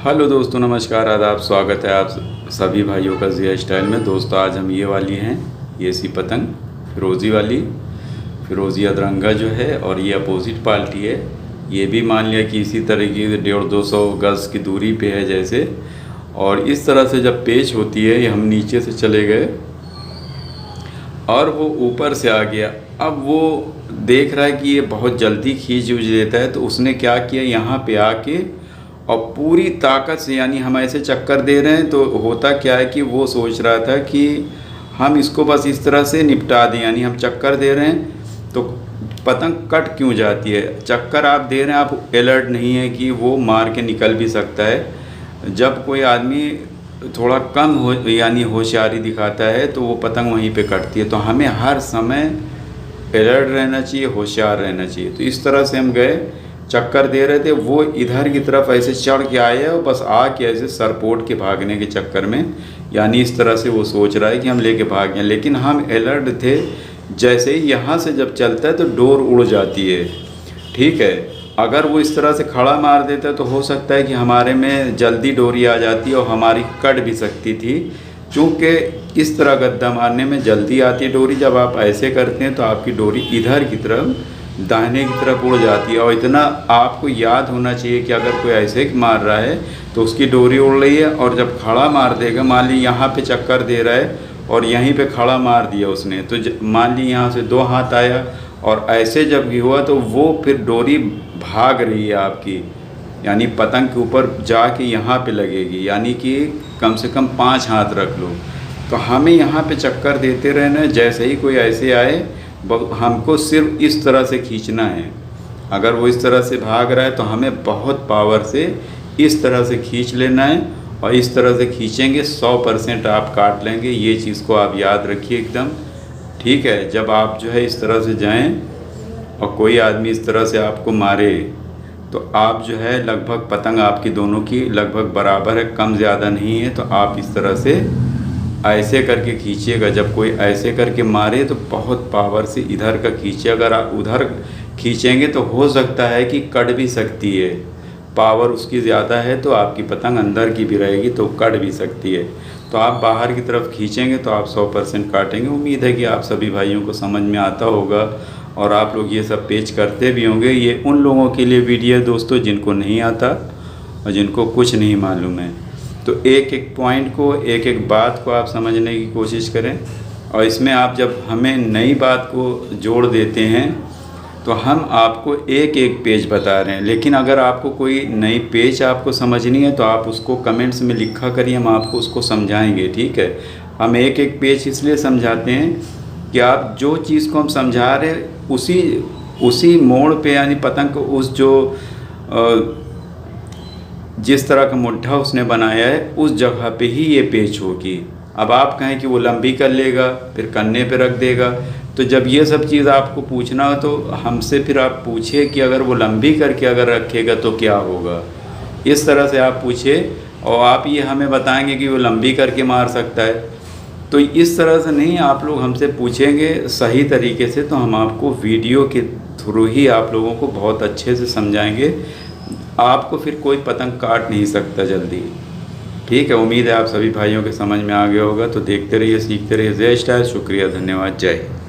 Hello दोस्तों, नमस्कार, आदाब। स्वागत है आप सभी भाइयों का जिया स्टाइल में। दोस्तों आज हम ये वाली हैं, ये सी पतंग फिरोज़ी वाली, फिरोज़ी अदरंगा जो है, और ये अपोजिट पार्टी है। ये भी मान लिया कि इसी तरह की 150-200 गज़ की दूरी पे है जैसे। और इस तरह से जब पेच होती है, ये हम नीचे से चले गए और वो ऊपर से आ गया। अब वो देख रहा है कि ये बहुत जल्दी खींच उच देता है, तो उसने क्या किया, यहाँ पे आके और पूरी ताकत से, यानी हम ऐसे चक्कर दे रहे हैं, तो होता क्या है कि वो सोच रहा था कि हम इसको बस इस तरह से निपटा दें, यानी हम चक्कर दे रहे हैं तो पतंग कट क्यों जाती है। चक्कर आप दे रहे हैं, आप अलर्ट नहीं है कि वो मार के निकल भी सकता है। जब कोई आदमी थोड़ा कम हो, यानी होशियारी दिखाता है, तो वो पतंग वहीं पे कटती है। तो हमें हर समय अलर्ट रहना चाहिए, होशियार रहना चाहिए। तो इस तरह से हम गए, चक्कर दे रहे थे, वो इधर की तरफ ऐसे चढ़ के आए और बस आके ऐसे सरपोट के भागने के चक्कर में, यानी इस तरह से वो सोच रहा है कि हम लेके भाग गए, लेकिन हम अलर्ट थे। जैसे ही यहाँ से जब चलता है तो डोर उड़ जाती है, ठीक है। अगर वो इस तरह से खड़ा मार देता है तो हो सकता है कि हमारे में जल्दी डोरी आ जाती और हमारी कट भी सकती थी। चूँकि इस तरह गद्दा मारने में जल्दी आती है डोरी, जब आप ऐसे करते हैं तो आपकी डोरी इधर की तरफ, दाहिने की तरफ उड़ जाती है। और इतना आपको याद होना चाहिए कि अगर कोई ऐसे मार रहा है तो उसकी डोरी उड़ रही है, और जब खड़ा मार देगा, मान ली यहाँ पे चक्कर दे रहा है और यहीं पे खड़ा मार दिया उसने, तो मान ली यहाँ से 2 हाथ आया और ऐसे जब भी हुआ तो वो फिर डोरी भाग रही है आपकी, यानी पतंग के ऊपर जाके यहाँ पे लगेगी, यानी कि कम से कम 5 हाथ रख लो। तो हमें यहाँ पे चक्कर देते रहना है। जैसे ही कोई ऐसे आए, हमको सिर्फ इस तरह से खींचना है। अगर वो इस तरह से भाग रहा है तो हमें बहुत पावर से इस तरह से खींच लेना है, और इस तरह से खींचेंगे 100% आप काट लेंगे। ये चीज़ को आप याद रखिए एकदम, ठीक है। जब आप जो है इस तरह से जाएं और कोई आदमी इस तरह से आपको मारे, तो आप जो है लगभग पतंग आपकी दोनों की लगभग बराबर है, कम ज़्यादा नहीं है। तो आप इस तरह से ऐसे करके खींचिएगा। जब कोई ऐसे करके मारे तो बहुत पावर से इधर का खींचे। अगर आप उधर खींचेंगे तो हो सकता है कि कट भी सकती है, पावर उसकी ज़्यादा है, तो आपकी पतंग अंदर की भी रहेगी तो कट भी सकती है। तो आप बाहर की तरफ खींचेंगे तो आप 100% काटेंगे। उम्मीद है कि आप सभी भाइयों को समझ में आता होगा और आप लोग ये सब पेच करते भी होंगे। ये उन लोगों के लिए वीडियो है दोस्तों जिनको नहीं आता और जिनको कुछ नहीं मालूम है। तो एक एक पॉइंट को, एक एक बात को आप समझने की कोशिश करें। और इसमें आप जब हमें नई बात को जोड़ देते हैं तो हम आपको एक एक पेज बता रहे हैं, लेकिन अगर आपको कोई नई पेज आपको समझनी है तो आप उसको कमेंट्स में लिखा करिए, हम आपको उसको समझाएंगे, ठीक है। हम एक एक पेज इसलिए समझाते हैं कि आप जो चीज़ को हम समझा रहे हैं उसी मोड़ पे, यानी पतंग को उस जो जिस तरह का मुड्ढा उसने बनाया है उस जगह पे ही ये पेच होगी। अब आप कहें कि वो लंबी कर लेगा, फिर कन्ने पे रख देगा, तो जब ये सब चीज़ आपको पूछना हो तो हमसे फिर आप पूछिए कि अगर वो लंबी करके अगर रखेगा तो क्या होगा। इस तरह से आप पूछिए और आप ये हमें बताएंगे कि वो लंबी करके मार सकता है। तो इस तरह से नहीं, आप लोग हमसे पूछेंगे सही तरीके से तो हम आपको वीडियो के थ्रू ही आप लोगों को बहुत अच्छे से समझाएंगे। आपको फिर कोई पतंग काट नहीं सकता जल्दी, ठीक है। उम्मीद है आप सभी भाइयों के समझ में आ गया होगा। तो देखते रहिए, सीखते रहिए। जय स्टाइल, शुक्रिया, धन्यवाद, जय हिंद।